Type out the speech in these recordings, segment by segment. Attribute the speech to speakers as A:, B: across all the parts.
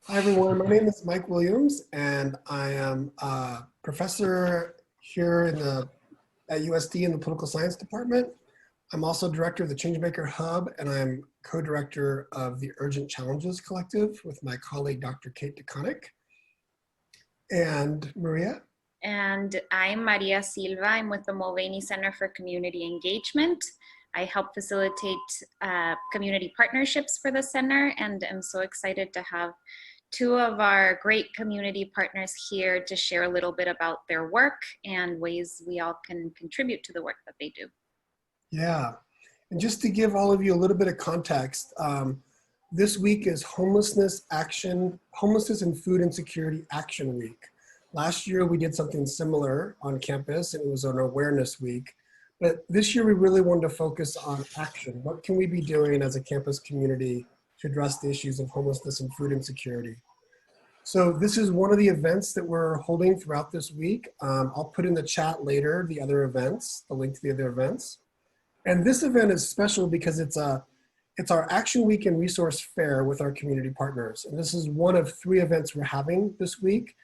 A: Hi everyone, my name is Mike Williams and I am a professor here at USD in the Political Science Department. I'm also director of the Changemaker Hub and I'm co-director of the Urgent Challenges Collective with my colleague, Dr. Kate DeConnick. And Maria?
B: And I'm Maria Silva. I'm with the Mulvaney Center for Community Engagement. I help facilitate community partnerships for the center, and I'm so excited to have two of our great community partners here to share a little bit about their work and ways we all can contribute to the work that they do.
A: Yeah, and just to give all of you a little bit of context, this week is Homelessness and Food Insecurity Action Week. Last year we did something similar on campus and it was an awareness week. But this year we really wanted to focus on action. What can we be doing as a campus community to address the issues of homelessness and food insecurity? So this is one of the events that we're holding throughout this week. I'll put in the chat later the other events, the link to the other events. And this event is special because it's our Action Week and Resource Fair with our community partners. And this is one of 3 events we're having this week.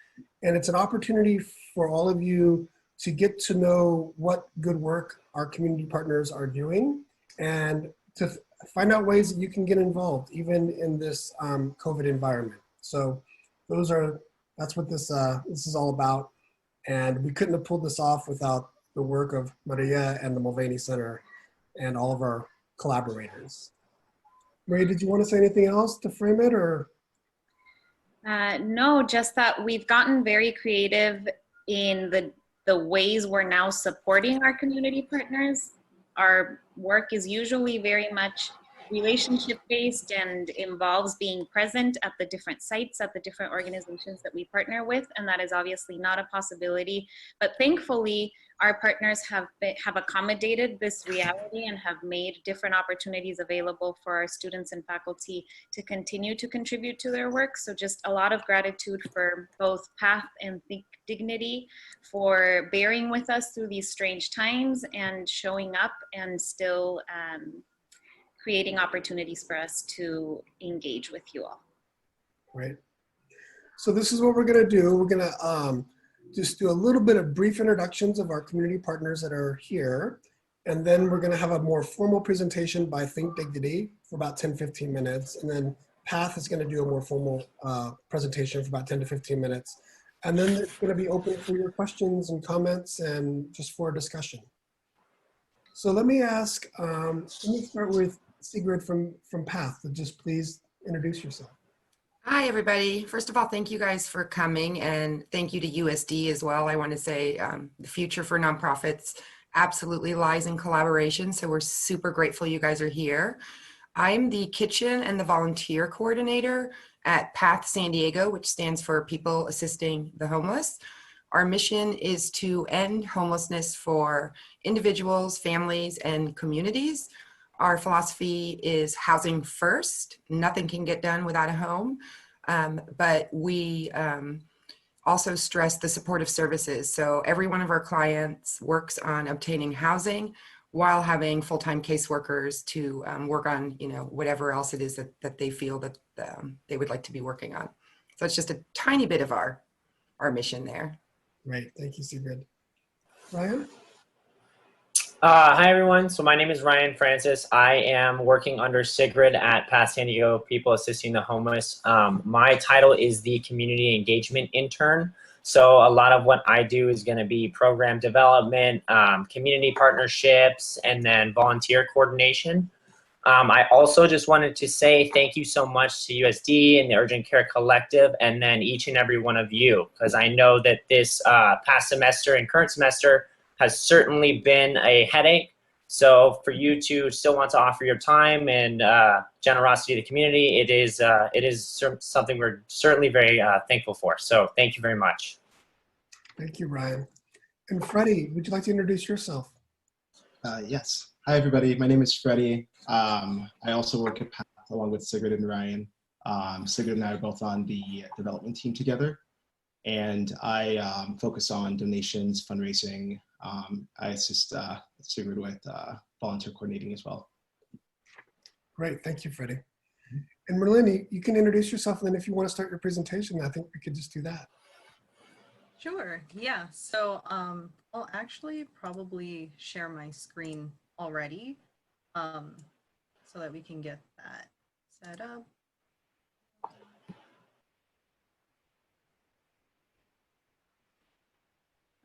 A: And it's an opportunity for all of you to get to know what good work our community partners are doing and to find out ways that you can get involved even in this COVID environment. So that's what this is all about. And we couldn't have pulled this off without the work of Maria and the Mulvaney Center and all of our collaborators. Maria, did you want to say anything else to frame it or?
B: No, just that we've gotten very creative in the ways we're now supporting our community partners. Our work is usually very much relationship-based and involves being present at the different sites, at the different organizations that we partner with, and that is obviously not a possibility. But thankfully, our partners have accommodated this reality and have made different opportunities available for our students and faculty to continue to contribute to their work. So just a lot of gratitude for both Path and Think Dignity for bearing with us through these strange times and showing up and still creating opportunities for us to engage with you all.
A: Right. So this is what we're going to do. We're going to just do a little bit of brief introductions of our community partners that are here. And then we're going to have a more formal presentation by Think Dignity for about 10-15 minutes. And then Path is going to do a more formal presentation for about 10 to 15 minutes. And then it's going to be open for your questions and comments and just for a discussion. So let me ask, let me start with Sigrid from Path. Just please introduce yourself.
C: Hi, everybody. First of all, thank you guys for coming, and thank you to USD as well. I want to say the future for nonprofits absolutely lies in collaboration, so we're super grateful you guys are here. I'm the kitchen and the volunteer coordinator at PATH San Diego, which stands for People Assisting the Homeless. Our mission is to end homelessness for individuals, families, and communities. Our philosophy is housing first. Nothing can get done without a home, but we also stress the supportive services. So every one of our clients works on obtaining housing while having full-time caseworkers to work on, whatever else it is that they feel that they would like to be working on. So it's just a tiny bit of our mission there.
A: Great, thank you, Sigrid. Ryan?
D: Hi, everyone. So my name is Ryan Francis. I am working under Sigrid at Path San Diego, People Assisting the Homeless. My title is the Community Engagement Intern. So a lot of what I do is going to be program development, community partnerships, and then volunteer coordination. I also just wanted to say thank you so much to USD and the Urgent Care Collective, and then each and every one of you, because I know that this past semester and current semester has certainly been a headache. So for you to still want to offer your time and generosity to the community, it is something we're certainly very thankful for. So thank you very much.
A: Thank you, Ryan. And Freddie, would you like to introduce yourself?
E: Yes. Hi, everybody. My name is Freddie. I also work at PATH along with Sigrid and Ryan. Sigrid and I are both on the development team together. And I focus on donations, fundraising. I assist Sigrid with volunteer coordinating as well.
A: Great, thank you, Freddie. And Merlin, you can introduce yourself, and then if you want to start your presentation, I think we could just do that.
F: Sure, yeah. So I'll actually probably share my screen already so that we can get that set up.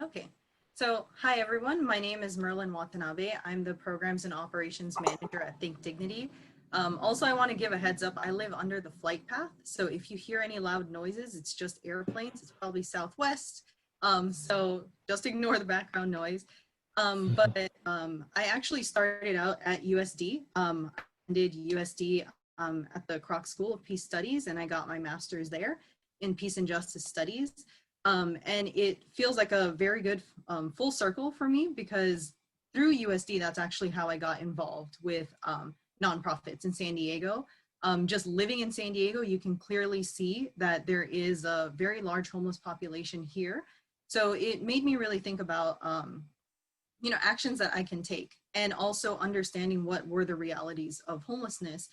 F: Okay, so hi everyone, my name is Merlin Watanabe. I'm the Programs and Operations Manager at Think Dignity. Also, I want to give a heads up, I live under the flight path, so if you hear any loud noises, it's just airplanes, it's probably Southwest, so just ignore the background noise. But I actually started out at USD. I did USD at the Kroc School of Peace Studies, and I got my master's there in Peace and Justice Studies. And it feels like a very good full circle for me, because through USD, that's actually how I got involved with nonprofits in San Diego. Just living in San Diego, you can clearly see that there is a very large homeless population here. So it made me really think about actions that I can take, and also understanding what were the realities of homelessness.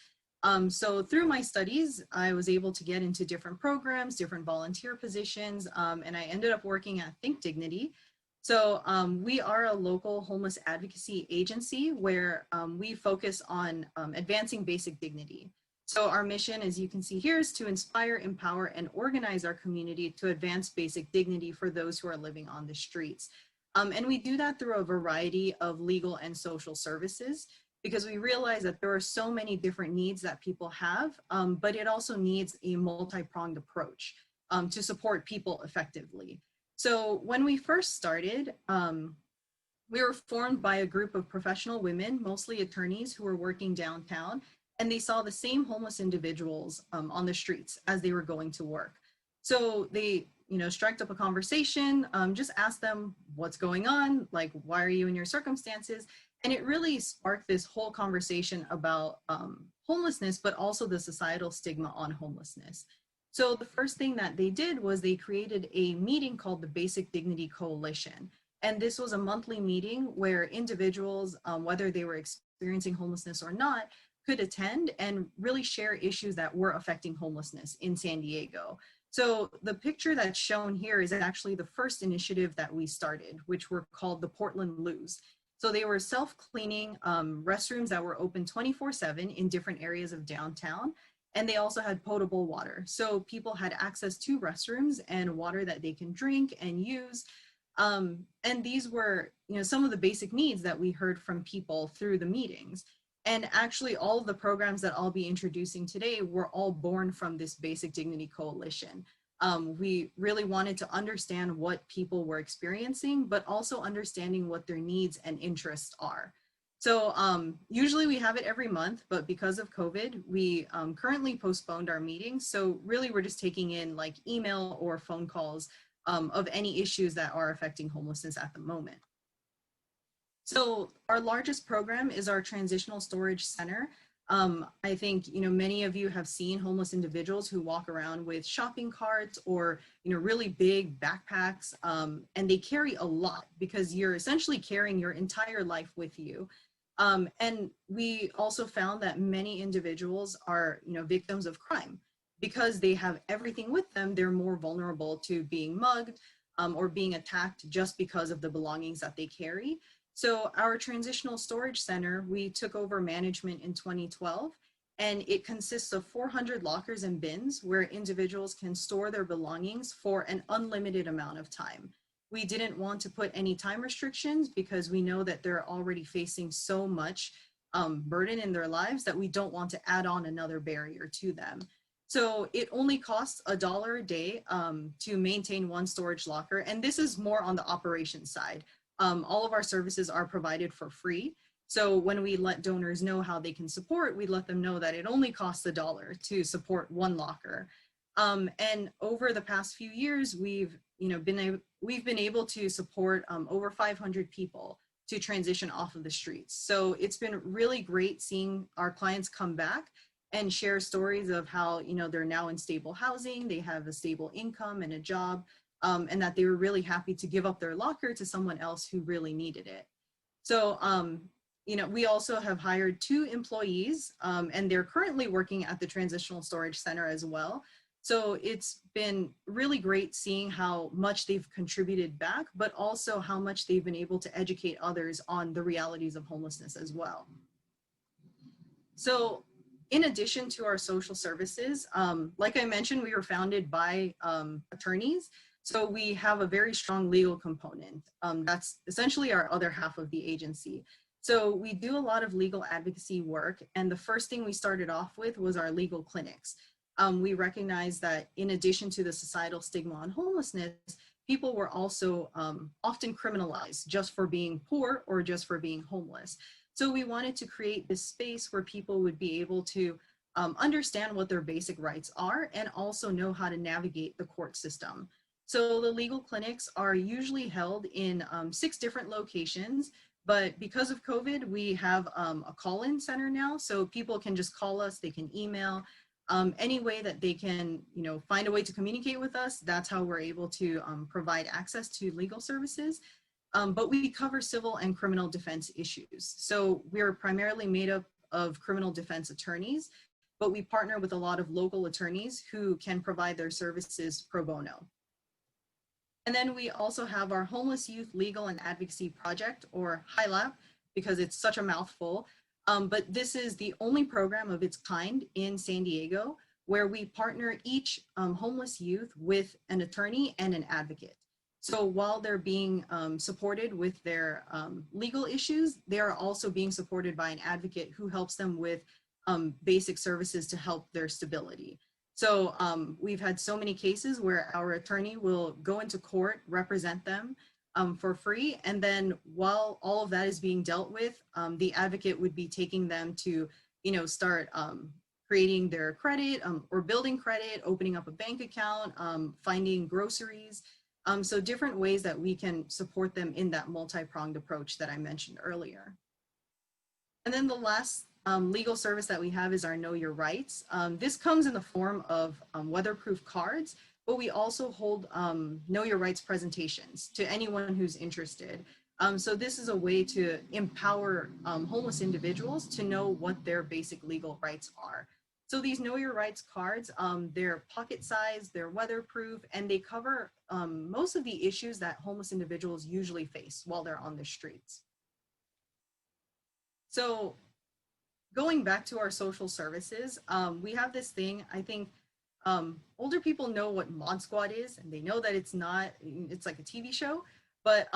F: So through my studies, I was able to get into different programs, different volunteer positions, and I ended up working at Think Dignity. So we are a local homeless advocacy agency where we focus on advancing basic dignity. So our mission, as you can see here, is to inspire, empower, and organize our community to advance basic dignity for those who are living on the streets. And we do that through a variety of legal and social services, because we realize that there are so many different needs that people have, but it also needs a multi-pronged approach to support people effectively. So when we first started, we were formed by a group of professional women, mostly attorneys, who were working downtown, and they saw the same homeless individuals on the streets as they were going to work. So they striked up a conversation, just asked them what's going on, like, why are you in your circumstances? And it really sparked this whole conversation about homelessness, but also the societal stigma on homelessness. So the first thing that they did was they created a meeting called the Basic Dignity Coalition. And this was a monthly meeting where individuals, whether they were experiencing homelessness or not, could attend and really share issues that were affecting homelessness in San Diego. So the picture that's shown here is actually the first initiative that we started, which were called the Portland Loos. So they were self-cleaning restrooms that were open 24/7 in different areas of downtown. And they also had potable water. So people had access to restrooms and water that they can drink and use. And these were, some of the basic needs that we heard from people through the meetings. And actually all of the programs that I'll be introducing today were all born from this Basic Dignity Coalition. We really wanted to understand what people were experiencing, but also understanding what their needs and interests are. So usually we have it every month, but because of COVID, we currently postponed our meetings. So really we're just taking in like email or phone calls of any issues that are affecting homelessness at the moment. So our largest program is our Transitional Storage Center. I think, many of you have seen homeless individuals who walk around with shopping carts or, really big backpacks, and they carry a lot because you're essentially carrying your entire life with you. And we also found that many individuals are, victims of crime. Because they have everything with them, they're more vulnerable to being mugged or being attacked just because of the belongings that they carry. So our Transitional Storage Center, we took over management in 2012, and it consists of 400 lockers and bins where individuals can store their belongings for an unlimited amount of time. We didn't want to put any time restrictions because we know that they're already facing so much burden in their lives that we don't want to add on another barrier to them. So it only costs $1 a day to maintain one storage locker. And this is more on the operations side. All of our services are provided for free. So when we let donors know how they can support, we let them know that it only costs $1 to support one locker. And over the past few years, we've been able to support over 500 people to transition off of the streets. So it's been really great seeing our clients come back and share stories of how, they're now in stable housing, they have a stable income and a job, and that they were really happy to give up their locker to someone else who really needed it. So we also have hired 2 employees, and they're currently working at the Transitional Storage Center as well. So it's been really great seeing how much they've contributed back, but also how much they've been able to educate others on the realities of homelessness as well. So in addition to our social services, like I mentioned, we were founded by attorneys. So we have a very strong legal component. That's essentially our other half of the agency. So we do a lot of legal advocacy work. And the first thing we started off with was our legal clinics. We recognize that in addition to the societal stigma on homelessness, people were also often criminalized just for being poor or just for being homeless. So we wanted to create this space where people would be able to understand what their basic rights are and also know how to navigate the court system. So the legal clinics are usually held in 6 different locations, but because of COVID, we have a call-in center now. So people can just call us, they can email, any way that they can, find a way to communicate with us. That's how we're able to provide access to legal services. But we cover civil and criminal defense issues. So we're primarily made up of criminal defense attorneys, but we partner with a lot of local attorneys who can provide their services pro bono. And then we also have our Homeless Youth Legal and Advocacy Project, or HILAP, because it's such a mouthful. But this is the only program of its kind in San Diego where we partner each homeless youth with an attorney and an advocate. So while they're being supported with their legal issues, they are also being supported by an advocate who helps them with basic services to help their stability. So we've had so many cases where our attorney will go into court, represent them for free. And then while all of that is being dealt with, the advocate would be taking them to, start creating their credit or building credit, opening up a bank account, finding groceries. So different ways that we can support them in that multi-pronged approach that I mentioned earlier. And then the last legal service that we have is our Know Your Rights. This comes in the form of weatherproof cards, but we also hold Know Your Rights presentations to anyone who's interested. So this is a way to empower homeless individuals to know what their basic legal rights are. So these Know Your Rights cards, they're pocket sized, they're weatherproof, and they cover most of the issues that homeless individuals usually face while they're on the streets. So going back to our social services, we have this thing, I think older people know what Mod Squad is, and they know that it's like a TV show, but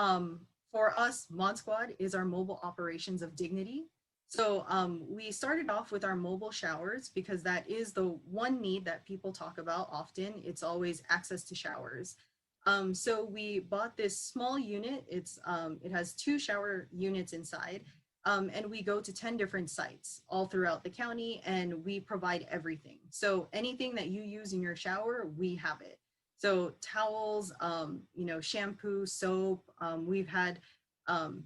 F: for us, Mod Squad is our mobile operations of dignity. So we started off with our mobile showers because that is the one need that people talk about often. It's always access to showers. So we bought this small unit. It has 2 shower units inside. And we go to 10 different sites all throughout the county, and we provide everything. So anything that you use in your shower, we have it. So towels, shampoo, soap. We've had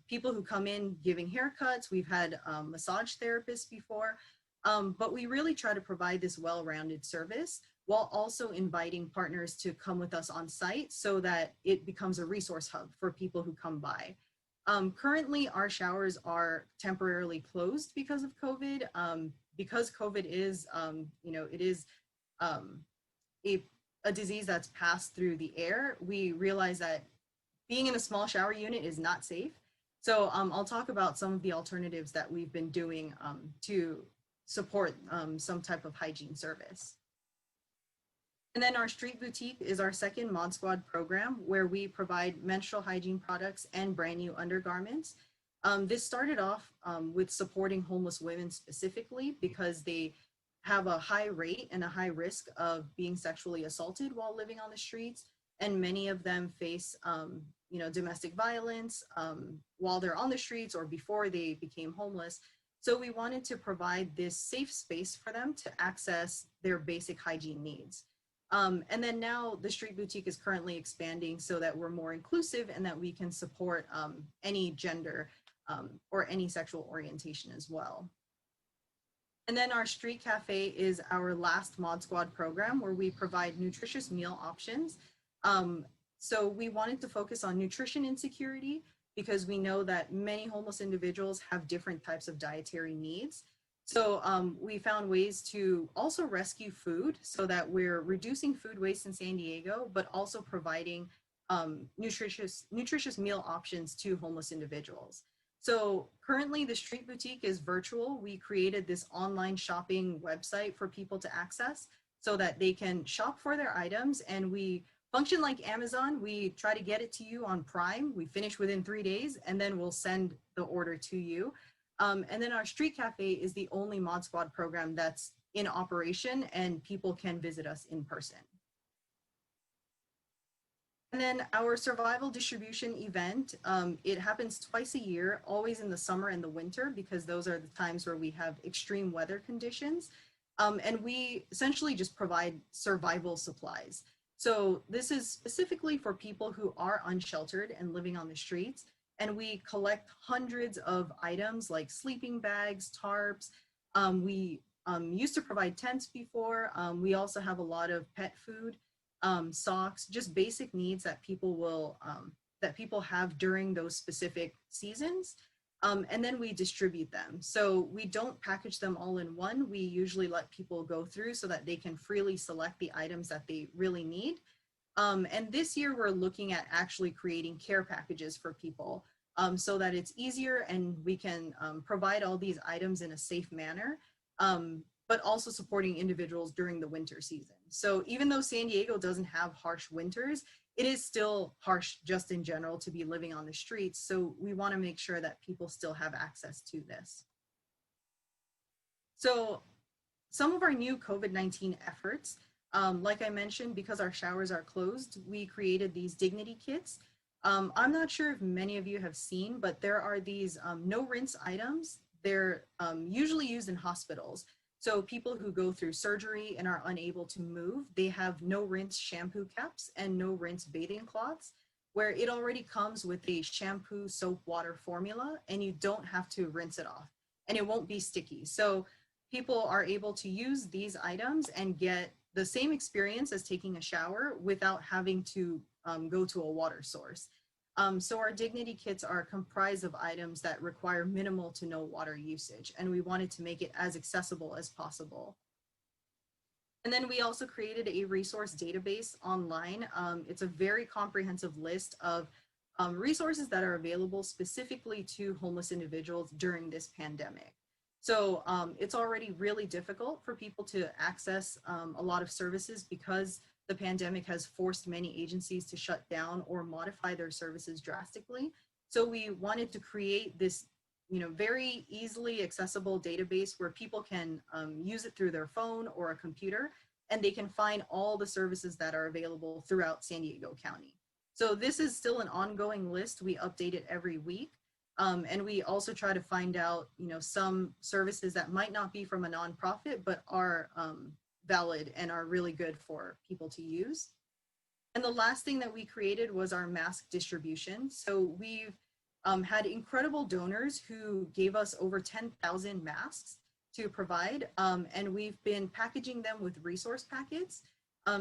F: people who come in giving haircuts. We've had massage therapists before, but we really try to provide this well-rounded service while also inviting partners to come with us on site so that it becomes a resource hub for people who come by. Currently, our showers are temporarily closed because of COVID. Because COVID is, it is a disease that's passed through the air. We realize that being in a small shower unit is not safe. So I'll talk about some of the alternatives that we've been doing to support some type of hygiene service. And then our Street Boutique is our second Mod Squad program where we provide menstrual hygiene products and brand new undergarments. This started off with supporting homeless women specifically because they have a high rate and a high risk of being sexually assaulted while living on the streets. And many of them face, domestic violence while they're on the streets or before they became homeless. So we wanted to provide this safe space for them to access their basic hygiene needs. And then now the Street Boutique is currently expanding so that we're more inclusive and that we can support any gender or any sexual orientation as well. And then our Street Cafe is our last Mod Squad program where we provide nutritious meal options. So we wanted to focus on nutrition insecurity because we know that many homeless individuals have different types of dietary needs. So we found ways to also rescue food so that we're reducing food waste in San Diego, but also providing nutritious meal options to homeless individuals. So currently the Street Boutique is virtual. We created this online shopping website for people to access so that they can shop for their items, and we function like Amazon. We try to get it to you on Prime. We finish within 3 days, and then we'll send the order to you. And then our Street Cafe is the only Mod Squad program that's in operation, and people can visit us in person. And then our survival distribution event, it happens twice a year, always in the summer and the winter, because those are the times where we have extreme weather conditions. And we essentially just provide survival supplies. So this is specifically for people who are unsheltered and living on the streets. And we collect hundreds of items like sleeping bags, tarps. We used to provide tents before. We also have a lot of pet food, socks, just basic needs that people have during those specific seasons. And then we distribute them. So we don't package them all in one. We usually let people go through so that they can freely select the items that they really need. And this year we're looking at actually creating care packages for people so that it's easier and we can provide all these items in a safe manner, but also supporting individuals during the winter season. So even though San Diego doesn't have harsh winters, it is still harsh just in general to be living on the streets. So we want to make sure that people still have access to this. So some of our new COVID-19 efforts, like I mentioned, because our showers are closed, we created these dignity kits. I'm not sure if many of you have seen, but there are these no rinse items. They're usually used in hospitals. So people who go through surgery and are unable to move, they have no rinse shampoo caps and no rinse bathing cloths, where it already comes with a shampoo, soap, water formula, and you don't have to rinse it off, and it won't be sticky. So people are able to use these items and get the same experience as taking a shower without having to go to a water source. So our dignity kits are comprised of items that require minimal to no water usage, and we wanted to make it as accessible as possible. And then we also created a resource database online. It's a very comprehensive list of resources that are available specifically to homeless individuals during this pandemic. So it's already really difficult for people to access a lot of services because the pandemic has forced many agencies to shut down or modify their services drastically. So we wanted to create this, very easily accessible database where people can use it through their phone or a computer, and they can find all the services that are available throughout San Diego County. So this is still an ongoing list. We update it every week. And we also try to find out, some services that might not be from a nonprofit, but are valid and are really good for people to use. And the last thing that we created was our mask distribution. So we've had incredible donors who gave us over 10,000 masks to provide. And we've been packaging them with resource packets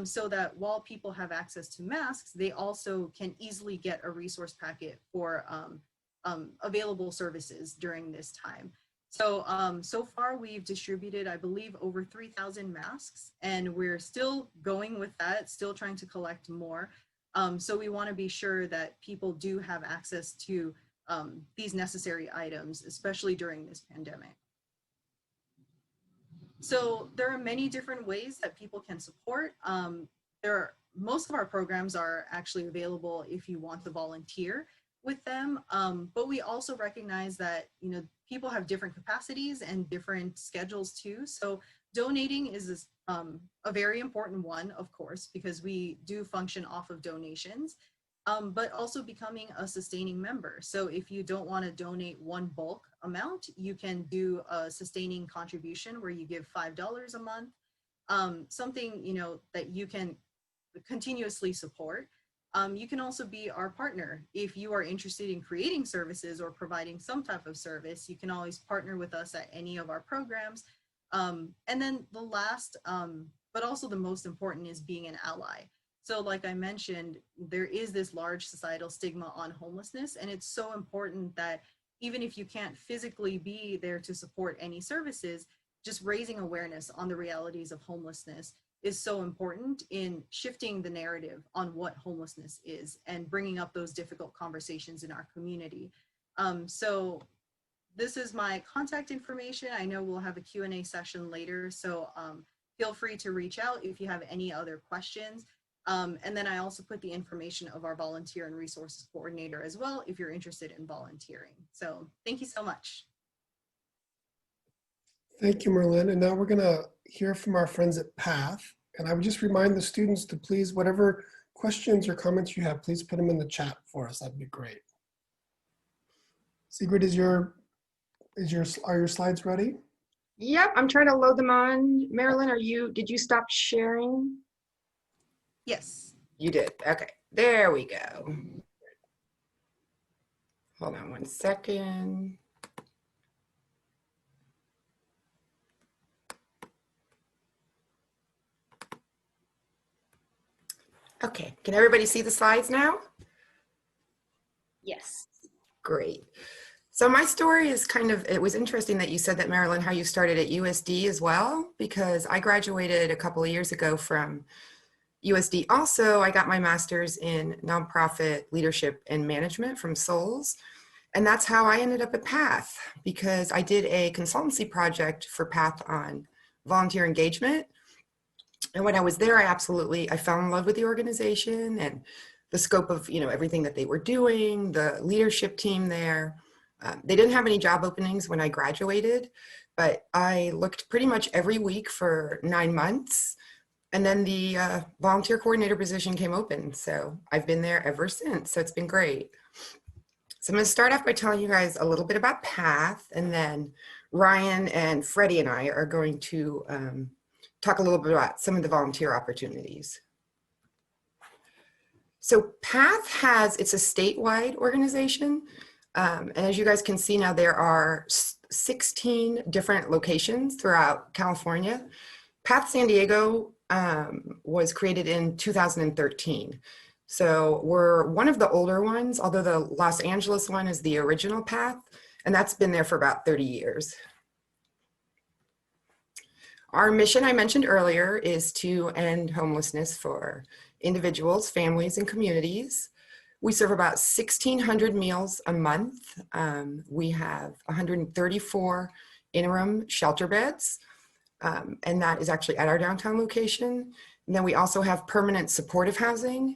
F: so that while people have access to masks, they also can easily get a resource packet for available services during this time. So, so far we've distributed, I believe, over 3,000 masks, and we're still going with that, still trying to collect more. So we want to be sure that people do have access to these necessary items, especially during this pandemic. So there are many different ways that people can support. Most of our programs are actually available if you want to volunteer with them, but we also recognize that people have different capacities and different schedules too. So donating is a very important one, of course, because we do function off of donations, but also becoming a sustaining member. So if you don't want to donate one bulk amount, you can do a sustaining contribution where you give $5 a month, something that you can continuously support. You can also be our partner. If you are interested in creating services or providing some type of service, you can always partner with us at any of our programs. And then the last, but also the most important, is being an ally. So like I mentioned, there is this large societal stigma on homelessness, and it's so important that even if you can't physically be there to support any services, just raising awareness on the realities of homelessness is so important in shifting the narrative on what homelessness is and bringing up those difficult conversations in our community. So this is my contact information. I know we'll have a Q&A session later, so feel free to reach out if you have any other questions. And then I also put the information of our volunteer and resources coordinator as well if you're interested in volunteering. So thank you so much.
A: Thank you, Merlin. And now we're going to hear from our friends at PATH. And I would just remind the students to please, whatever questions or comments you have, please put them in the chat for us. That'd be great. Sigrid, are your slides ready?
C: Yep, I'm trying to load them on. Marilyn, did you stop sharing?
F: Yes.
C: You did. Okay, there we go. Hold on one second. Okay, can everybody see the slides now?
B: Yes.
C: Great. So my story is it was interesting that you said that, Marilyn, how you started at USD as well, because I graduated a couple of years ago from USD. Also, I got my master's in nonprofit leadership and management from Souls. And that's how I ended up at PATH, because I did a consultancy project for PATH on volunteer engagement. And when I was there, I fell in love with the organization and the scope of, everything that they were doing, the leadership team there. They didn't have any job openings when I graduated, but I looked pretty much every week for 9 months. And then the volunteer coordinator position came open. So I've been there ever since. So it's been great. So I'm going to start off by telling you guys a little bit about PATH, and then Ryan and Freddie and I are going to talk a little bit about some of the volunteer opportunities. So PATH it's a statewide organization. And as you guys can see now, there are 16 different locations throughout California. PATH San Diego was created in 2013. So we're one of the older ones, although the Los Angeles one is the original PATH, and that's been there for about 30 years. Our mission, I mentioned earlier, is to end homelessness for individuals, families, and communities. We serve about 1,600 meals a month. We have 134 interim shelter beds, and that is actually at our downtown location. And then we also have permanent supportive housing.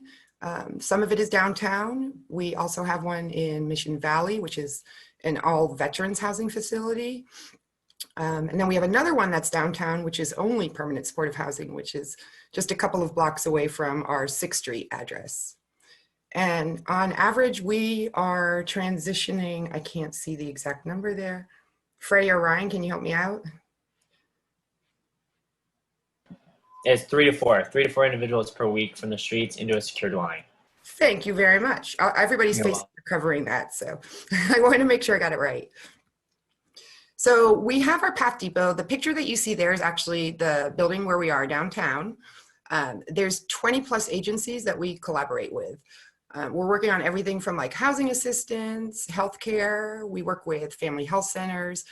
C: Some of it is downtown. We also have one in Mission Valley, which is an all veterans housing facility. And then we have another one that's downtown, which is only permanent supportive housing, which is just a couple of blocks away from our 6th Street address. And on average, we are transitioning, I can't see the exact number there. Freddie or Ryan, can you help me out?
D: It's 3 to 4 individuals per week from the streets into a secure dwelling.
C: Thank you very much. Everybody's faces are covering that, so I wanted to make sure I got it right. So we have our PATH Depot. The picture that you see there is actually the building where we are downtown. There's 20 plus agencies that we collaborate with. We're working on everything from like housing assistance, healthcare. We work with family health centers.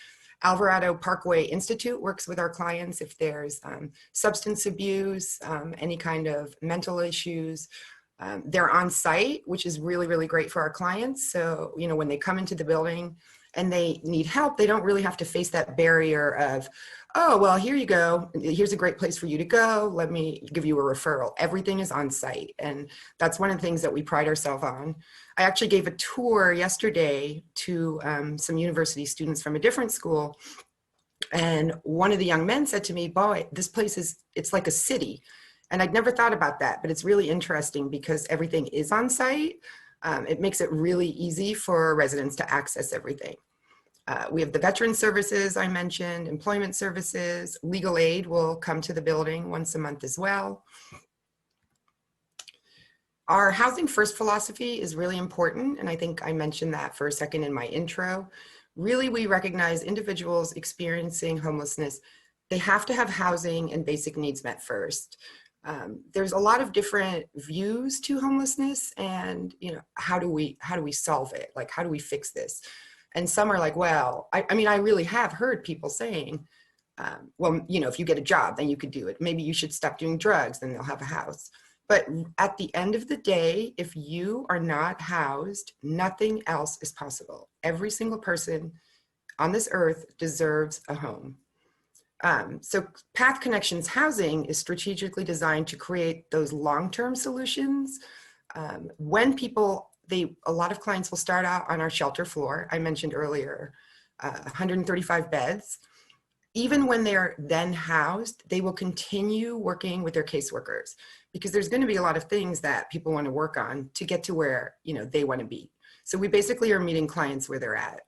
C: Alvarado Parkway Institute works with our clients if there's substance abuse, any kind of mental issues. They're on site, which is really, really great for our clients. So, when they come into the building and they need help, they don't really have to face that barrier of, oh, well, here you go. Here's a great place for you to go. Let me give you a referral. Everything is on site. And that's one of the things that we pride ourselves on. I actually gave a tour yesterday to some university students from a different school. And one of the young men said to me, boy, this place it's like a city. And I'd never thought about that, but it's really interesting because everything is on site. It makes it really easy for residents to access everything. We have the veteran services I mentioned, employment services, legal aid will come to the building once a month as well. Our housing first philosophy is really important, and I think I mentioned that for a second in my intro. Really, we recognize individuals experiencing homelessness, they have to have housing and basic needs met first. There's a lot of different views to homelessness, and how do we solve it? Like, how do we fix this? And some are like, well, I mean, I really have heard people saying, well, if you get a job, then you could do it. Maybe you should stop doing drugs, then they'll have a house. But at the end of the day, if you are not housed, nothing else is possible. Every single person on this earth deserves a home. So Path Connections Housing is strategically designed to create those long-term solutions. When people, a lot of clients will start out on our shelter floor. I mentioned earlier, 135 beds. Even when they're then housed, they will continue working with their caseworkers, because there's going to be a lot of things that people want to work on to get to where they want to be. So we basically are meeting clients where they're at.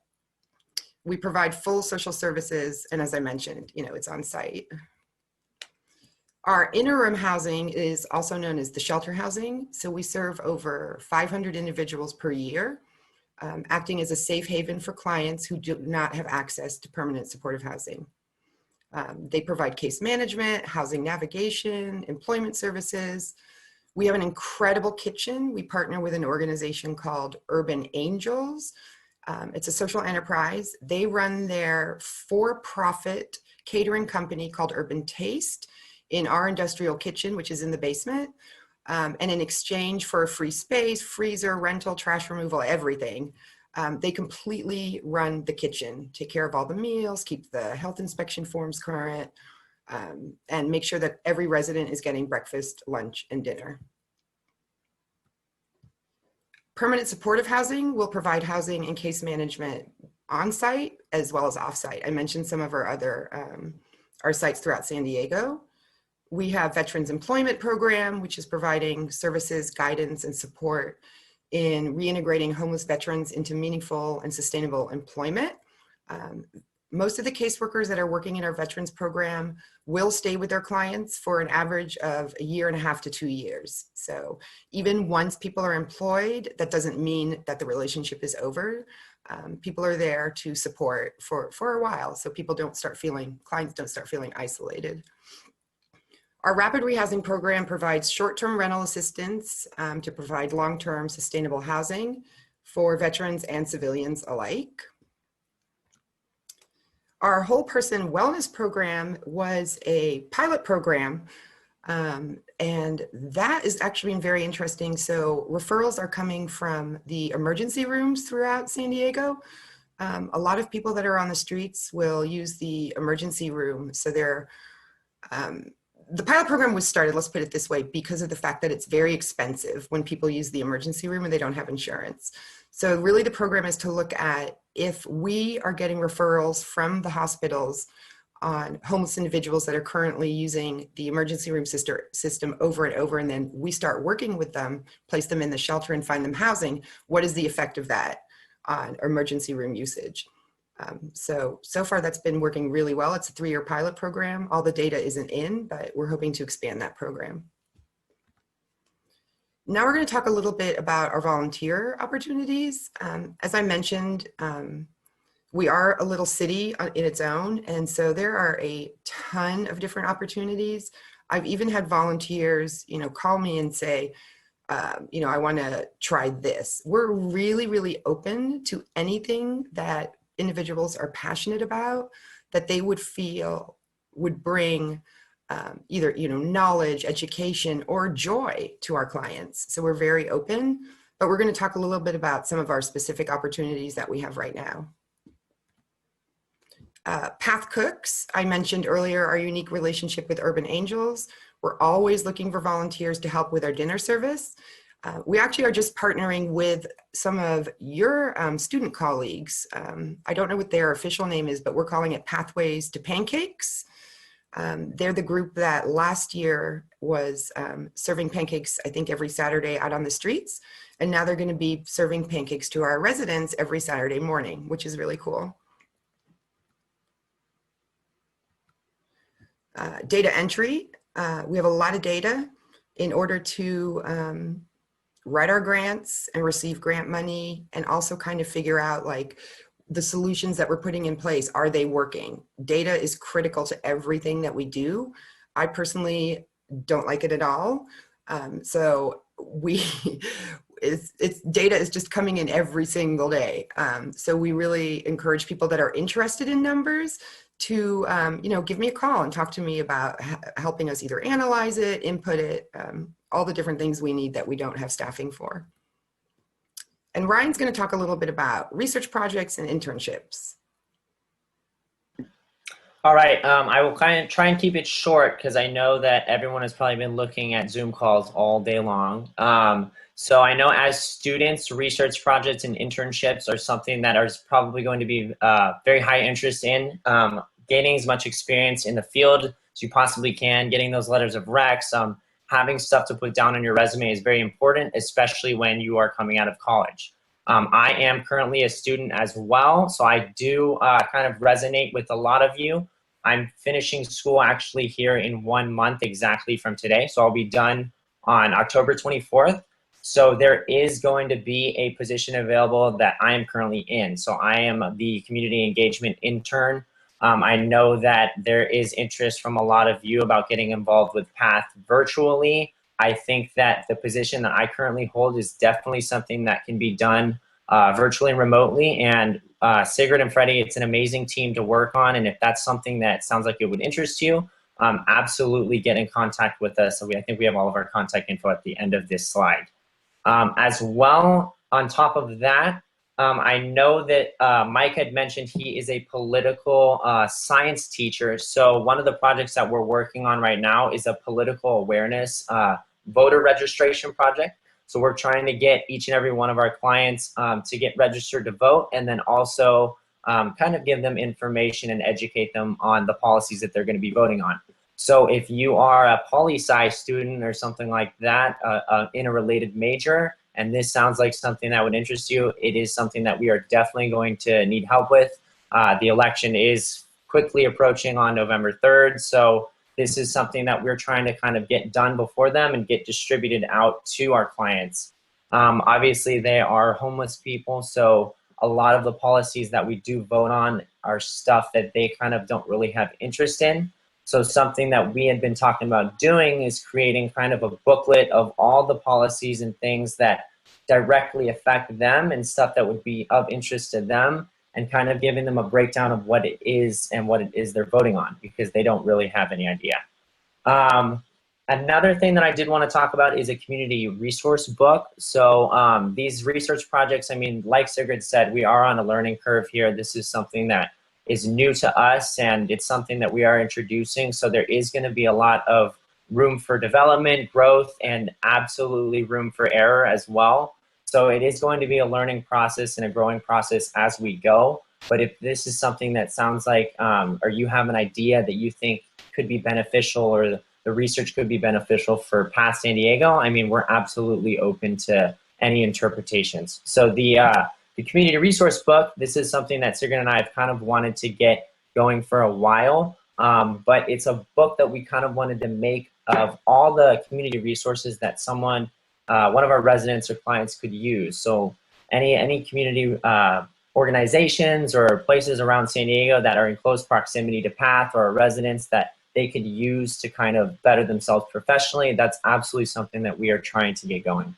C: We provide full social services, and as I mentioned, it's on site. Our interim housing is also known as the shelter housing. So we serve over 500 individuals per year, acting as a safe haven for clients who do not have access to permanent supportive housing. They provide case management, housing navigation, employment services. We have an incredible kitchen. We partner with an organization called Urban Angels. It's a social enterprise. They run their for-profit catering company called Urban Taste in our industrial kitchen, which is in the basement. And in exchange for a free space, freezer, rental, trash removal, everything, they completely run the kitchen, take care of all the meals, keep the health inspection forms current, and make sure that every resident is getting breakfast, lunch, and dinner. Permanent supportive housing will provide housing and case management on-site as well as off-site. I mentioned some of our other our sites throughout San Diego. We have Veterans Employment Program, which is providing services, guidance, and support in reintegrating homeless veterans into meaningful and sustainable employment. Most of the caseworkers that are working in our veterans program will stay with their clients for an average of 1.5 years to 2 years. So even once people are employed, that doesn't mean that the relationship is over. People are there to support for a while, so people don't start feeling, clients don't start feeling isolated. Our rapid rehousing program provides short-term rental assistance to provide long-term sustainable housing for veterans and civilians alike. Our whole person wellness program was a pilot program, and that is actually been very interesting. So referrals are coming from the emergency rooms throughout San Diego. A lot of people that are on the streets will use the emergency room. So they're, the pilot program was started, let's put it this way, because of the fact that it's very expensive when people use the emergency room and they don't have insurance. So really the program is to look at if we are getting referrals from the hospitals on homeless individuals that are currently using the emergency room system over and over, and then we start working with them, place them in the shelter and find them housing, what is the effect of that on emergency room usage? So far that's been working really well. It's a 3-year pilot program. All the data isn't in, but we're hoping to expand that program. Now we're going to talk a little bit about our volunteer opportunities. As I mentioned, we are a little city in its own, and so there are a ton of different opportunities. I've even had volunteers, call me and say, I want to try this. We're really, really open to anything that individuals are passionate about, that they would feel would bring either knowledge, education, or joy to our clients. So we're very open, but we're going to talk a little bit about some of our specific opportunities that we have right now. Path Cooks, I mentioned earlier our unique relationship with Urban Angels. We're always looking for volunteers to help with our dinner service. We actually are just partnering with some of your student colleagues. I don't know what their official name is, but we're calling it Pathways to Pancakes. They're the group that last year was serving pancakes, I think, every Saturday out on the streets. And now they're going to be serving pancakes to our residents every Saturday morning, which is really cool. Data entry. We have a lot of data in order to write our grants and receive grant money, and also kind of figure out like the solutions that we're putting in place, are they working? Data is critical to everything that we do. I personally don't like it at all. So we, it's data is just coming in every single day. So we really encourage people that are interested in numbers to, give me a call and talk to me about helping us either analyze it, input it, all the different things we need that we don't have staffing for. And Ryan's going to talk a little bit about research projects and internships.
D: All right, I will kind of try and keep it short because I know that everyone has probably been looking at Zoom calls all day long. So I know as students, research projects and internships are something that is probably going to be very high interest in. Gaining as much experience in the field as you possibly can, getting those letters of recs, having stuff to put down on your resume is very important, especially when you are coming out of college. I am currently a student as well, so I do kind of resonate with a lot of you. I'm finishing school actually here in 1 month exactly from today. So I'll be done on October 24th. So there is going to be a position available that I am currently in. So I am the community engagement intern. I know that there is interest from a lot of you about getting involved with PATH virtually. I think that the position that I currently hold is definitely something that can be done virtually and remotely. And Sigrid and Freddie, it's an amazing team to work on. And if that's something that sounds like it would interest you, absolutely get in contact with us. So I think we have all of our contact info at the end of this slide. As well, on top of that, I know that Mike had mentioned he is a political science teacher. So one of the projects that we're working on right now is a political awareness voter registration project. So we're trying to get each and every one of our clients to get registered to vote, and then also kind of give them information and educate them on the policies that they're going to be voting on. So if you are a poli-sci student or something like that in a related major, and this sounds like something that would interest you, it is something that we are definitely going to need help with. The election is quickly approaching on November 3rd, so this is something that we're trying to kind of get done before them and get distributed out to our clients. Obviously, they are homeless people, so a lot of the policies that we do vote on are stuff that they kind of don't really have interest in. So something that we had been talking about doing is creating kind of a booklet of all the policies and things that directly affect them and stuff that would be of interest to them, and kind of giving them a breakdown of what it is and what it is they're voting on, because they don't really have any idea. Another thing that I did want to talk about is a community resource book. So these research projects, I mean, like Sigrid said, we are on a learning curve here. This is something that is new to us, and it's something that we are introducing. So there is going to be a lot of room for development, growth, and absolutely room for error as well. So it is going to be a learning process and a growing process as we go. But if this is something that sounds like, or you have an idea that you think could be beneficial, or the research could be beneficial for PATH San Diego, I mean, we're absolutely open to any interpretations. So the community resource book, this is something that Sigrid and I have kind of wanted to get going for a while, but it's a book that we kind of wanted to make of all the community resources that someone, one of our residents or clients could use. So any community organizations or places around San Diego that are in close proximity to PATH or residents that they could use to kind of better themselves professionally, that's absolutely something that we are trying to get going.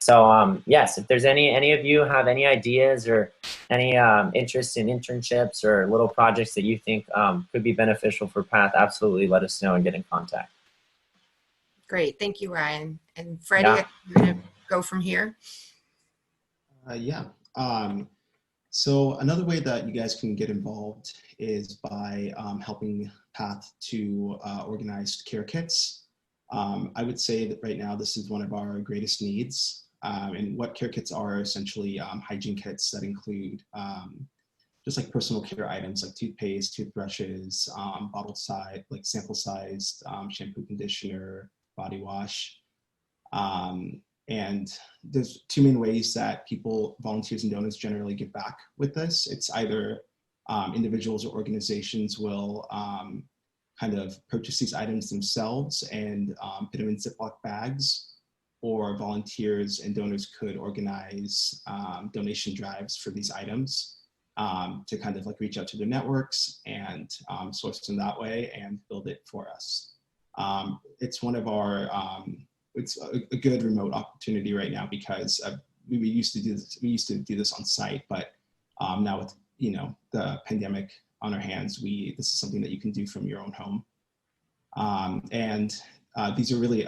D: So yes, if there's any of you have any ideas or any interest in internships or little projects that you think could be beneficial for PATH, absolutely let us know and get in contact.
C: Great, thank you, Ryan. And Freddie,
D: Yeah.
C: you're gonna go from here.
E: Yeah. So another way that you guys can get involved is by helping PATH to organize care kits. I would say that right now this is one of our greatest needs. And what care kits are essentially hygiene kits that include just like personal care items like toothpaste, toothbrushes, bottle size, like sample sized shampoo, conditioner, body wash. And there's two main ways that people, volunteers and donors generally give back with this. It's either individuals or organizations will kind of purchase these items themselves and put them in Ziploc bags, or volunteers and donors could organize donation drives for these items to kind of like reach out to their networks and source them that way and build it for us. It's one of our, it's a good remote opportunity right now because we used to do this on site, but now with the pandemic on our hands, this is something that you can do from your own home. And these are really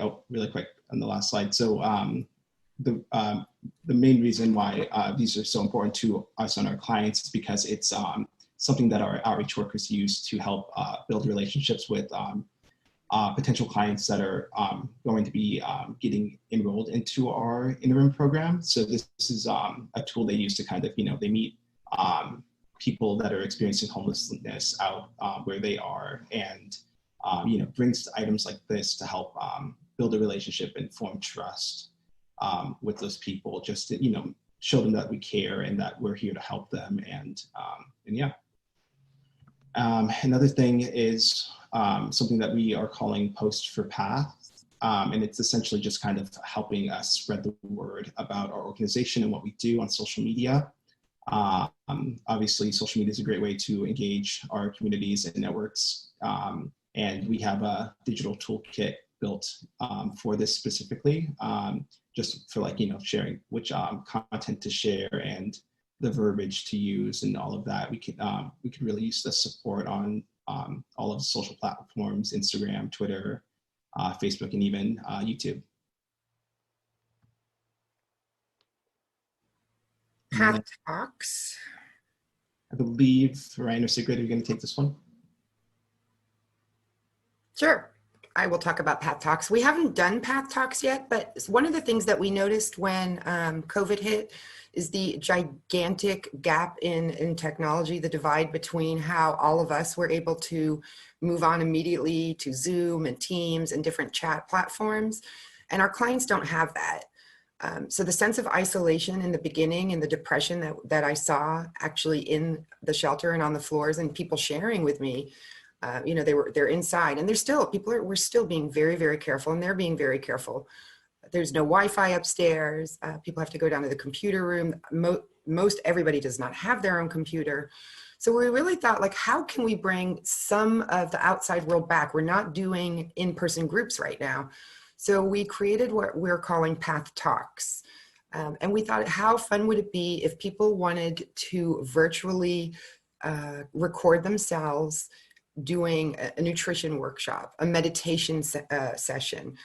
E: quick on the last slide. So the main reason why these are so important to us and our clients is because it's something that our outreach workers use to help build relationships with potential clients that are going to be getting enrolled into our interim program. So this is a tool they use to kind of, they meet people that are experiencing homelessness out where they are, and brings items like this to help build a relationship and form trust with those people, just to, show them that we care and that we're here to help them. And yeah. Another thing is something that we are calling Post for Path. And it's essentially just kind of helping us spread the word about our organization and what we do on social media. Obviously, social media is a great way to engage our communities and networks. And we have a digital toolkit built for this specifically, just for sharing which content to share and the verbiage to use and all of that. We could really use the support on all of the social platforms: Instagram, Twitter, Facebook, and even YouTube.
C: Path Talks.
E: I believe Ryan or Sigrid, are you going to take this one?
C: Sure. I will talk about Path Talks. We haven't done Path Talks yet, but one of the things that we noticed when COVID hit is the gigantic gap in technology, the divide between how all of us were able to move on immediately to Zoom and Teams and different chat platforms. And our clients don't have that. So the sense of isolation in the beginning and the depression that I saw actually in the shelter and on the floors, and people sharing with me, they're inside, and we're still being very, very careful, and they're being very careful. There's no Wi-Fi upstairs. People have to go down to the computer room. Most everybody does not have their own computer. So we really thought, how can we bring some of the outside world back? We're not doing in-person groups right now. So we created what we're calling Path Talks. And we thought, how fun would it be if people wanted to virtually record themselves doing a nutrition workshop, a meditation session,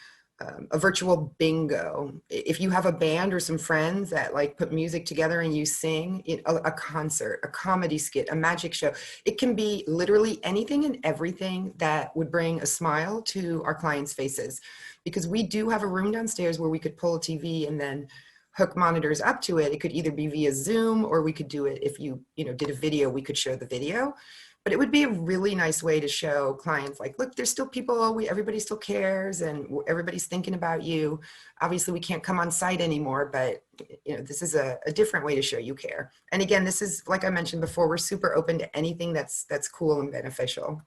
C: a virtual bingo. If you have a band or some friends that put music together and you sing, a concert, a comedy skit, a magic show, it can be literally anything and everything that would bring a smile to our clients' faces. Because we do have a room downstairs where we could pull a TV and then hook monitors up to it. It could either be via Zoom, or we could do it if you did a video, we could show the video. But it would be a really nice way to show clients, look, there's still people, everybody still cares, and everybody's thinking about you. Obviously, we can't come on site anymore, but this is a different way to show you care. And again, this is, like I mentioned before, we're super open to anything that's cool and beneficial.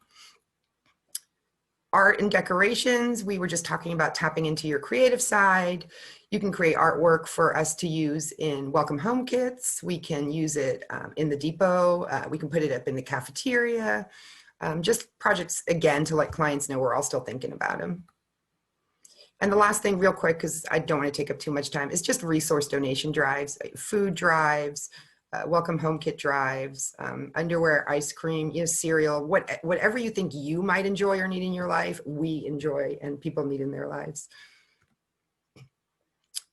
C: Art and decorations, we were just talking about tapping into your creative side. You can create artwork for us to use in welcome home kits. We can use it in the depot. We can put it up in the cafeteria. Just projects, again, to let clients know we're all still thinking about them. And the last thing, real quick, because I don't want to take up too much time, is just resource donation drives, food drives, welcome home kit drives, underwear, ice cream, cereal, whatever you think you might enjoy or need in your life, we enjoy and people need in their lives.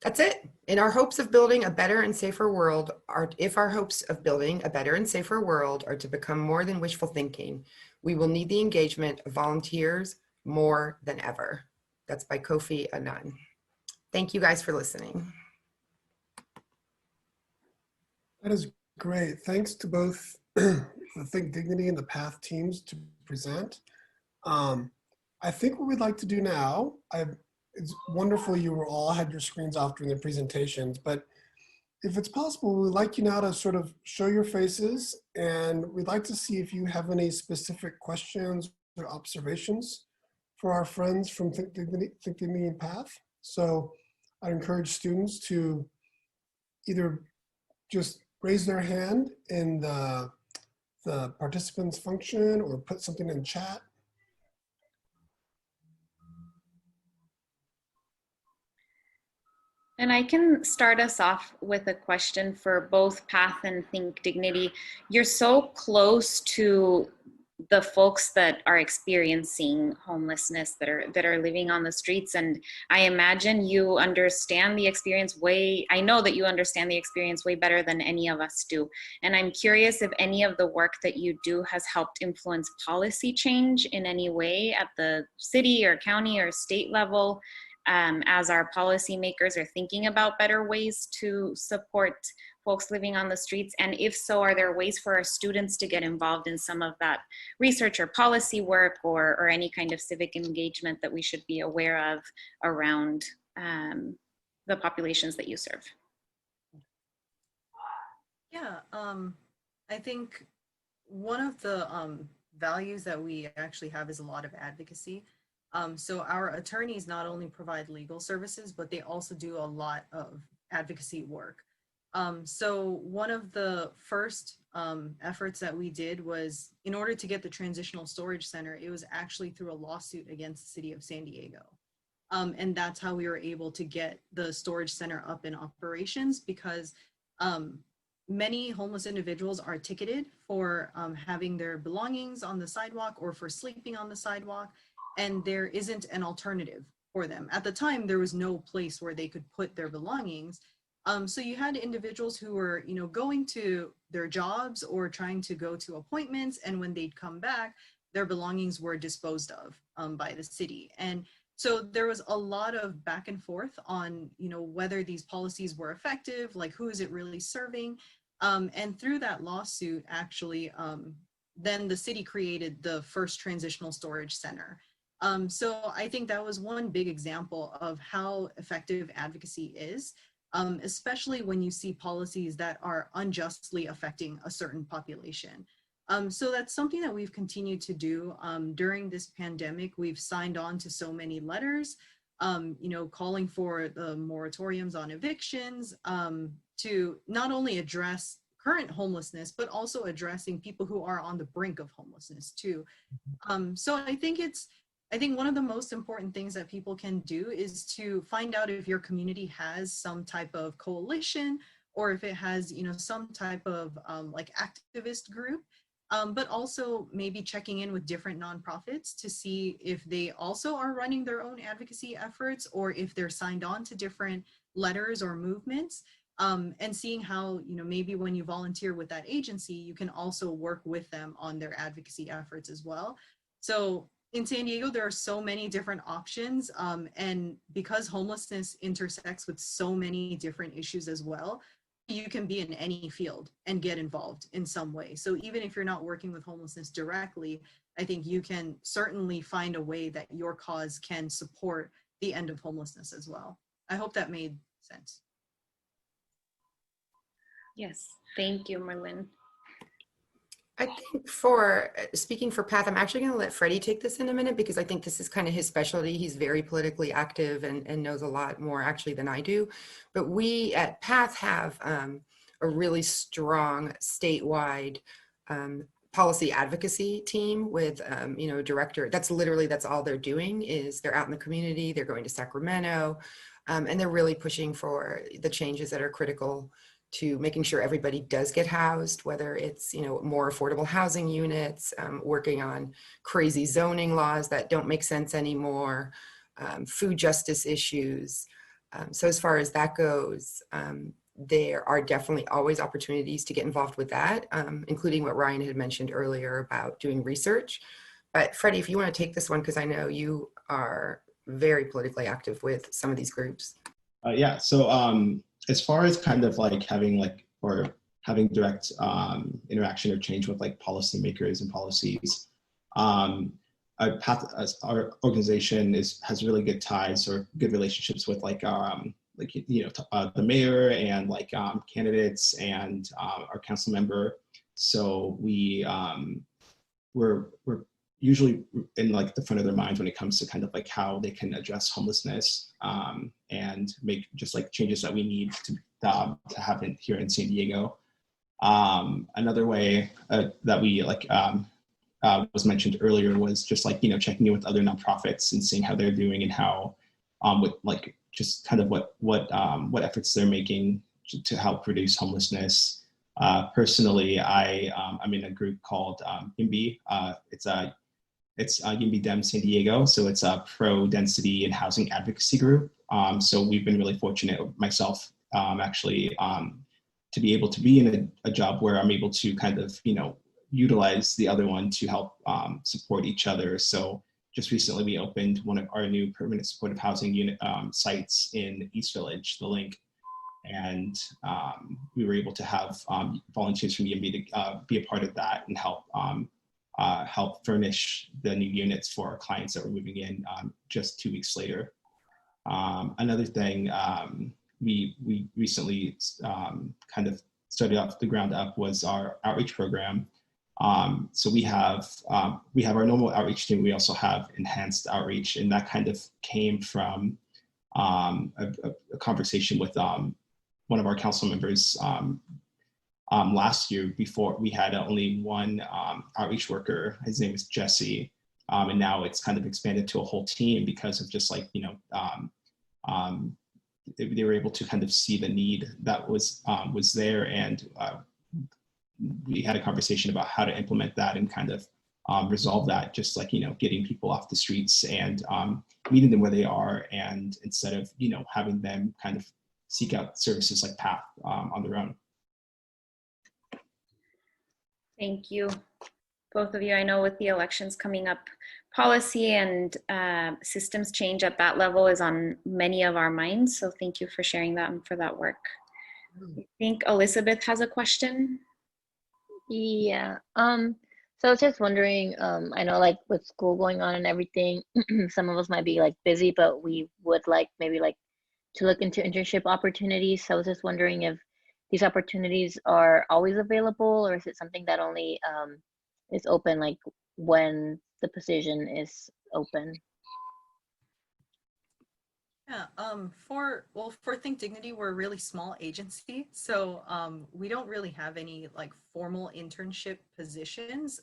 C: That's it. In our hopes of building a better and safer world, if our hopes of building a better and safer world are to become more than wishful thinking, we will need the engagement of volunteers more than ever. That's by Kofi Annan. Thank you guys for listening.
A: That is great. Thanks to both the Think Dignity and the PATH teams to present. I think what we'd like to do now, it's wonderful you all had your screens off during the presentations, but if it's possible, we'd like you now to sort of show your faces, and we'd like to see if you have any specific questions or observations for our friends from Think Dignity and PATH. So I encourage students to either just raise their hand in the participants function or put something in chat.
B: And I can start us off with a question for both Path and Think Dignity. You're so close to the folks that are experiencing homelessness, that are living on the streets, and I imagine you understand the experience I know that you understand the experience way better than any of us do. And I'm curious if any of the work that you do has helped influence policy change in any way at the city or county or state level, as our policymakers are thinking about better ways to support folks living on the streets? And if so, are there ways for our students to get involved in some of that research or policy work, or any kind of civic engagement that we should be aware of around the populations that you serve?
F: Yeah, I think one of the values that we actually have is a lot of advocacy. So our attorneys not only provide legal services, but they also do a lot of advocacy work. So one of the first efforts that we did was, in order to get the Transitional Storage Center, it was actually through a lawsuit against the city of San Diego. And that's how we were able to get the storage center up in operations, because many homeless individuals are ticketed for having their belongings on the sidewalk or for sleeping on the sidewalk, and there isn't an alternative for them. At the time, there was no place where they could put their belongings. So you had individuals who were, going to their jobs or trying to go to appointments, and when they'd come back, their belongings were disposed of by the city. And so there was a lot of back and forth on, whether these policies were effective, like who is it really serving? And through that lawsuit, actually, then the city created the first transitional storage center. So I think that was one big example of how effective advocacy is, especially when you see policies that are unjustly affecting a certain population. So that's something that we've continued to do. During this pandemic, we've signed on to so many letters, calling for the moratoriums on evictions, to not only address current homelessness, but also addressing people who are on the brink of homelessness too. So I think one of the most important things that people can do is to find out if your community has some type of coalition, or if it has, some type of like activist group, but also maybe checking in with different nonprofits to see if they also are running their own advocacy efforts, or if they're signed on to different letters or movements, and seeing how, maybe when you volunteer with that agency, you can also work with them on their advocacy efforts as well. So in San Diego, there are so many different options, and because homelessness intersects with so many different issues as well, you can be in any field and get involved in some way. So even if you're not working with homelessness directly, I think you can certainly find a way that your cause can support the end of homelessness as well. I hope that made sense.
B: Yes, thank you, Merlin.
C: I think speaking for Path, I'm actually going to let Freddie take this in a minute, because I think this is kind of his specialty. He's very politically active and knows a lot more actually than I do. But we at Path have a really strong statewide policy advocacy team with, a director. That's all they're doing, is they're out in the community, they're going to Sacramento, and they're really pushing for the changes that are critical to making sure everybody does get housed, whether it's, more affordable housing units, working on crazy zoning laws that don't make sense anymore, food justice issues. So as far as that goes, there are definitely always opportunities to get involved with that, including what Ryan had mentioned earlier about doing research. But Freddie, if you want to take this one, because I know you are very politically active with some of these groups.
E: Yeah, so as far as kind of like having direct interaction or change with like policymakers and policies, our organization has really good ties or good relationships with the mayor and candidates and our council member. So we're usually in the front of their minds when it comes to kind of how they can address homelessness and make just changes that we need to happen here in San Diego. Another way that we was mentioned earlier was just checking in with other nonprofits and seeing how they're doing and how with just kind of what efforts they're making to help reduce homelessness. Personally, I'm in a group called YIMBY. It's YIMBY Dem San Diego, so it's a pro-density and housing advocacy group. So we've been really fortunate, myself actually, to be able to be in a job where I'm able to kind of, utilize the other one to help support each other. So just recently we opened one of our new permanent supportive housing unit sites in East Village, the Link. And we were able to have volunteers from YIMBY to be a part of that and help furnish the new units for our clients that were moving in just 2 weeks later. Another thing we recently kind of started off the ground up was our outreach program. So we have our normal outreach team. We also have enhanced outreach, and that kind of came from a conversation with one of our council members last year. Before we had only one outreach worker. His name is Jesse, and now it's kind of expanded to a whole team because of just like they were able to kind of see the need that was there, and we had a conversation about how to implement that and kind of resolve that, just like getting people off the streets and meeting them where they are, and instead of having them kind of seek out services like PATH on their own.
B: Thank you, both of you. I know with the elections coming up, policy and systems change at that level is on many of our minds. So thank you for sharing that and for that work. I think Elizabeth has a question.
G: Yeah. So I was just wondering, I know like with school going on and everything, some of us might be like busy, but we would like maybe like to look into internship opportunities. So I was just wondering if these opportunities are always available, or is it something that only is open like when the position is open?
F: Yeah, for Think Dignity, we're a really small agency, so we don't really have any like formal internship positions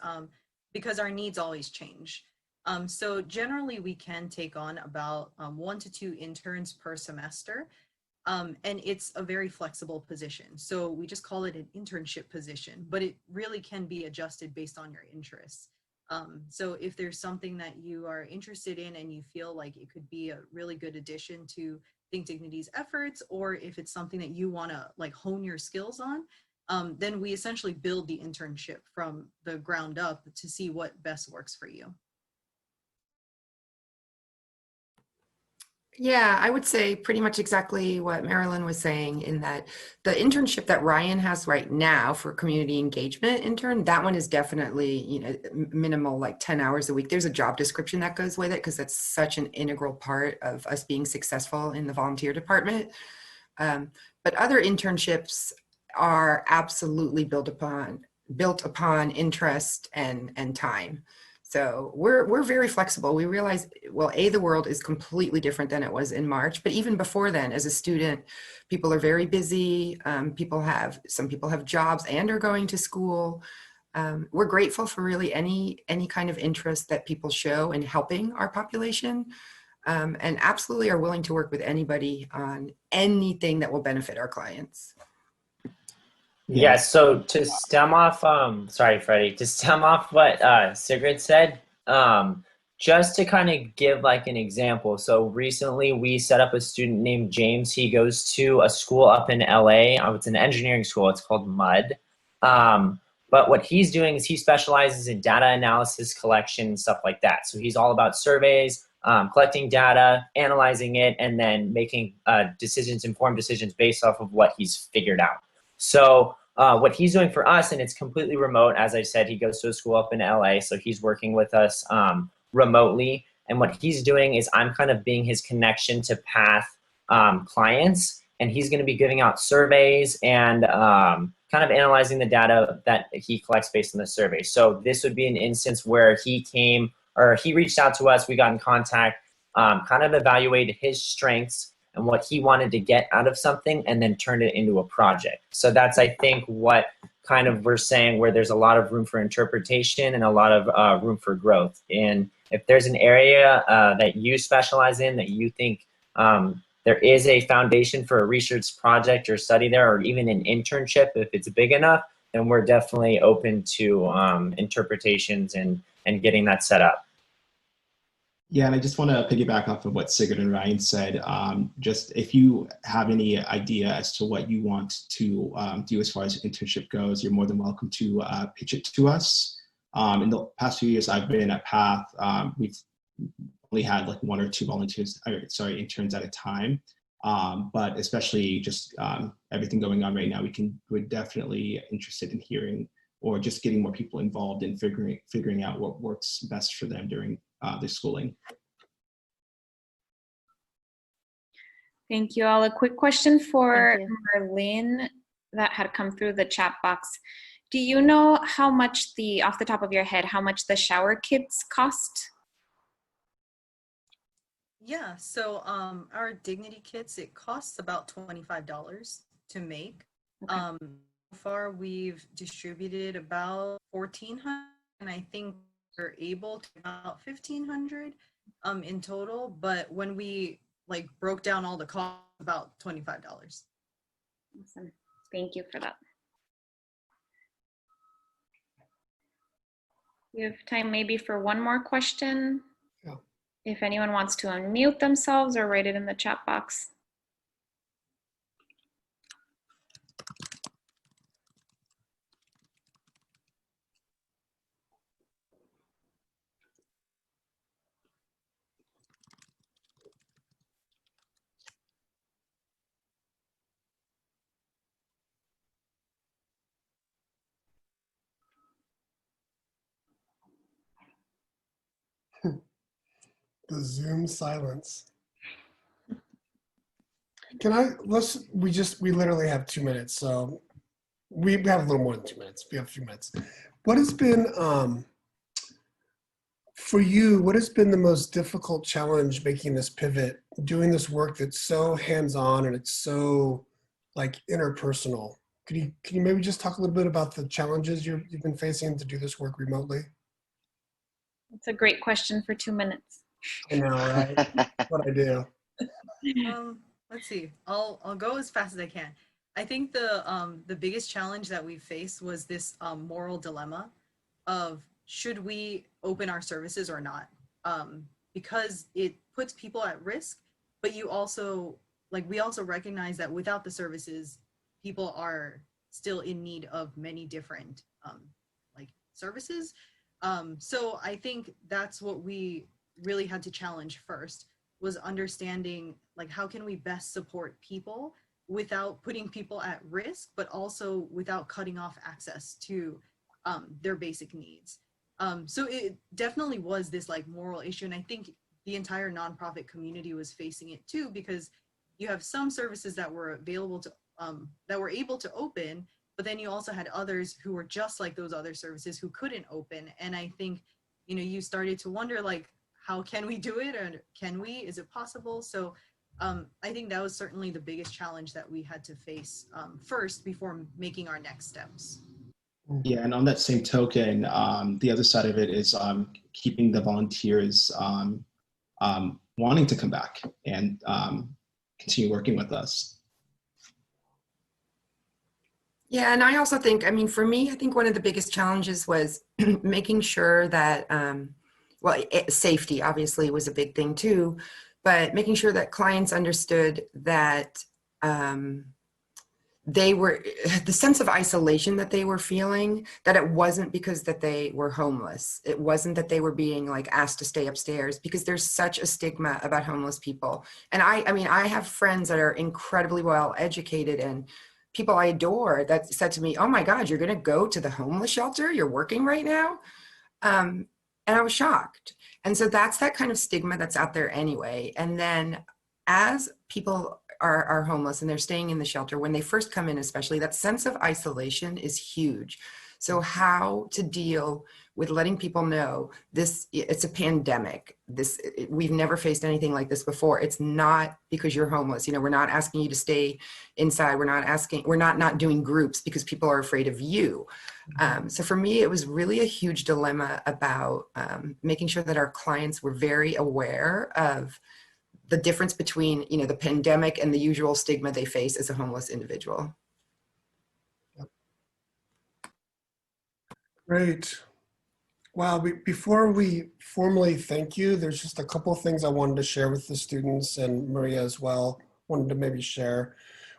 F: because our needs always change. So generally we can take on about 1 to 2 interns per semester, and it's a very flexible position. So we just call it an internship position, but it really can be adjusted based on your interests. So if there's something that you are interested in and you feel like it could be a really good addition to Think Dignity's efforts, or if it's something that you want to like hone your skills on, then we essentially build the internship from the ground up to see what best works for you.
C: Yeah, I would say pretty much exactly what Marilyn was saying, in that the internship that Ryan has right now for community engagement intern, that one is definitely, minimal, like 10 hours a week. There's a job description that goes with it because that's such an integral part of us being successful in the volunteer department. But other internships are absolutely built upon interest and time. So we're very flexible. We realize, well, the world is completely different than it was in March, but even before then, as a student, people are very busy. Some people have jobs and are going to school. We're grateful for really any kind of interest that people show in helping our population, and absolutely are willing to work with anybody on anything that will benefit our clients.
D: Yeah, so to stem off, sorry, Freddie, to stem off what Sigrid said, just to kind of give like an example. So recently we set up a student named James. He goes to a school up in LA. It's an engineering school. It's called MUD. But what he's doing is he specializes in data analysis, collection, and stuff like that. So he's all about surveys, collecting data, analyzing it, and then making informed decisions based off of what he's figured out. So what he's doing for us, and it's completely remote, as I said, he goes to a school up in LA, so he's working with us remotely. And what he's doing is I'm kind of being his connection to PATH clients, and he's going to be giving out surveys and kind of analyzing the data that he collects based on the survey. So this would be an instance where he reached out to us, we got in contact, kind of evaluated his strengths and what he wanted to get out of something, and then turned it into a project. So that's, I think, what kind of we're saying, where there's a lot of room for interpretation and a lot of room for growth. And if there's an area that you specialize in that you think there is a foundation for a research project or study there, or even an internship if it's big enough, then we're definitely open to interpretations and getting that set up.
E: Yeah, and I just want to piggyback off of what Sigrid and Ryan said. Just if you have any idea as to what you want to do as far as internship goes, you're more than welcome to pitch it to us. In the past few years I've been at PATH, we've only had like 1 or 2 interns at a time. But especially just everything going on right now, we're definitely interested in hearing or just getting more people involved in figuring out what works best for them during their schooling.
B: Thank you all. A quick question for
G: Thank you.
B: Merlin that had come through the chat box. Do you know how much off the top of your head, how much the shower kits cost?
F: Yeah, so our Dignity kits, it costs about $25 to make.
B: Okay.
F: So far we've distributed about 1,400, and I think we're able to about 1,500 in total, but when we like broke down all the costs, about $25.
B: Awesome. Thank you for that. We have time maybe for one more question.
A: Yeah.
B: If anyone wants to unmute themselves or write it in the chat box.
A: The Zoom silence. We literally have 2 minutes, so we have a little more than 2 minutes. We have a few minutes. What has been, for you, what has been the most difficult challenge making this pivot, doing this work that's so hands-on and it's so like interpersonal? Can you maybe just talk a little bit about the challenges you've been facing to do this work remotely?
B: It's a great question for 2 minutes.
A: I know, right? That's what I do.
F: Let's see. I'll go as fast as I can. I think the biggest challenge that we faced was this moral dilemma of should we open our services or not? Because it puts people at risk, but we also recognize that without the services, people are still in need of many different services. So I think that's what we really had to challenge first, was understanding like how can we best support people without putting people at risk, but also without cutting off access to their basic needs. So it definitely was this like moral issue, and I think the entire nonprofit community was facing it too, because you have some services that were available to that were able to open, but then you also had others who were just like those other services who couldn't open. And I think, you know, you started to wonder like, how can we do it? Or is it possible? So I think that was certainly the biggest challenge that we had to face first before making our next steps.
E: Yeah, and on that same token, the other side of it is keeping the volunteers wanting to come back and continue working with us.
C: Yeah, and I also think, I mean, for me, I think one of the biggest challenges was making sure that, safety obviously was a big thing too, but making sure that clients understood that they were, the sense of isolation that they were feeling, that it wasn't because that they were homeless. It wasn't that they were being like asked to stay upstairs, because there's such a stigma about homeless people. And I mean, I have friends that are incredibly well educated and people I adore that said to me, oh my God, you're going to go to the homeless shelter? You're working right now? And I was shocked. And so that's that kind of stigma that's out there anyway. And then as people are homeless and they're staying in the shelter, when they first come in especially, that sense of isolation is huge. So how to deal with letting people know this, it's a pandemic. We've never faced anything like this before. It's not because you're homeless. You know, we're not asking you to stay inside. We're not doing groups because people are afraid of you. So for me, it was really a huge dilemma about making sure that our clients were very aware of the difference between, you know, the pandemic and the usual stigma they face as a homeless individual.
A: Great. Wow, before we formally thank you, there's just a couple of things I wanted to share with the students and Maria as well, wanted to maybe share.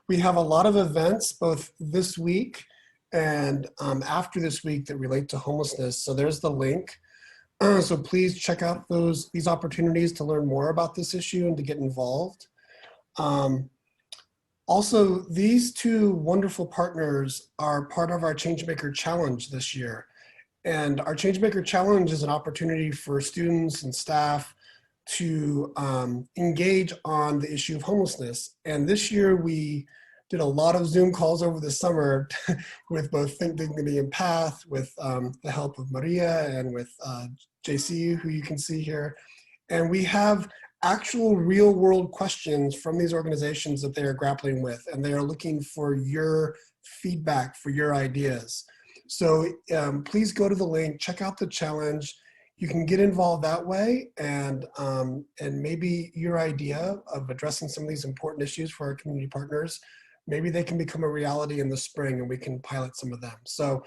A: We have a lot of events both this week and after this week that relate to homelessness. So there's the link. So please check out these opportunities to learn more about this issue and to get involved. Also, these two wonderful partners are part of our Changemaker Challenge this year. And our Changemaker Challenge is an opportunity for students and staff to engage on the issue of homelessness. And this year we did a lot of Zoom calls over the summer with both Think Dignity and Path, with the help of Maria and with JC, who you can see here. And we have actual real world questions from these organizations that they are grappling with, and they are looking for your feedback, for your ideas. So please go to the link, check out the challenge. You can get involved that way, and maybe your idea of addressing some of these important issues for our community partners, maybe they can become a reality in the spring and we can pilot some of them. So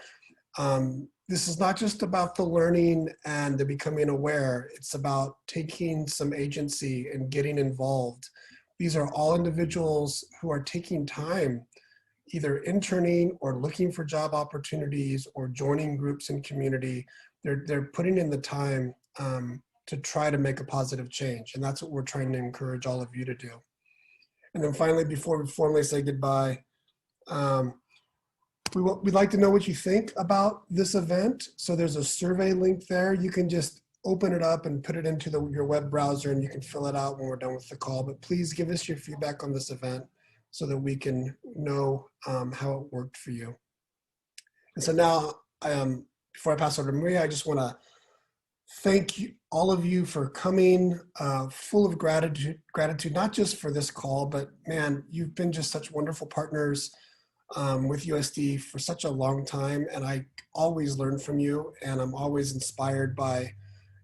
A: this is not just about the learning and the becoming aware, it's about taking some agency and getting involved. These are all individuals who are taking time, either interning or looking for job opportunities or joining groups in community. They're putting in the time to try to make a positive change. And that's what we're trying to encourage all of you to do. And then finally, before we formally say goodbye, we'd like to know what you think about this event. So there's a survey link there. You can just open it up and put it into your web browser, and you can fill it out when we're done with the call. But please give us your feedback on this event so that we can know how it worked for you. And so now, before I pass over to Maria, I just want to thank you, all of you, for coming, full of gratitude, not just for this call, but man, you've been just such wonderful partners with USD for such a long time. And I always learn from you, and I'm always inspired by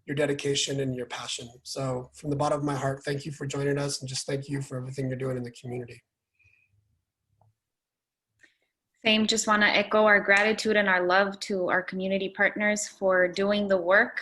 A: your dedication and your passion. So from the bottom of my heart, thank you for joining us, and just thank you for everything you're doing in the community.
B: Same, just want to echo our gratitude and our love to our community partners for doing the work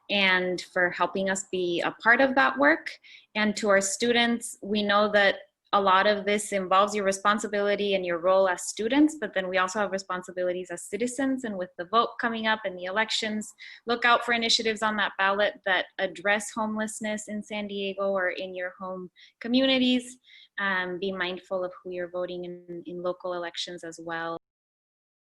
B: and for helping us be a part of that work. And to our students, we know that a lot of this involves your responsibility and your role as students, but then we also have responsibilities as citizens. And with the vote coming up and the elections, look out for initiatives on that ballot that address homelessness in San Diego or in your home communities. Be mindful of who you're voting in local elections as well.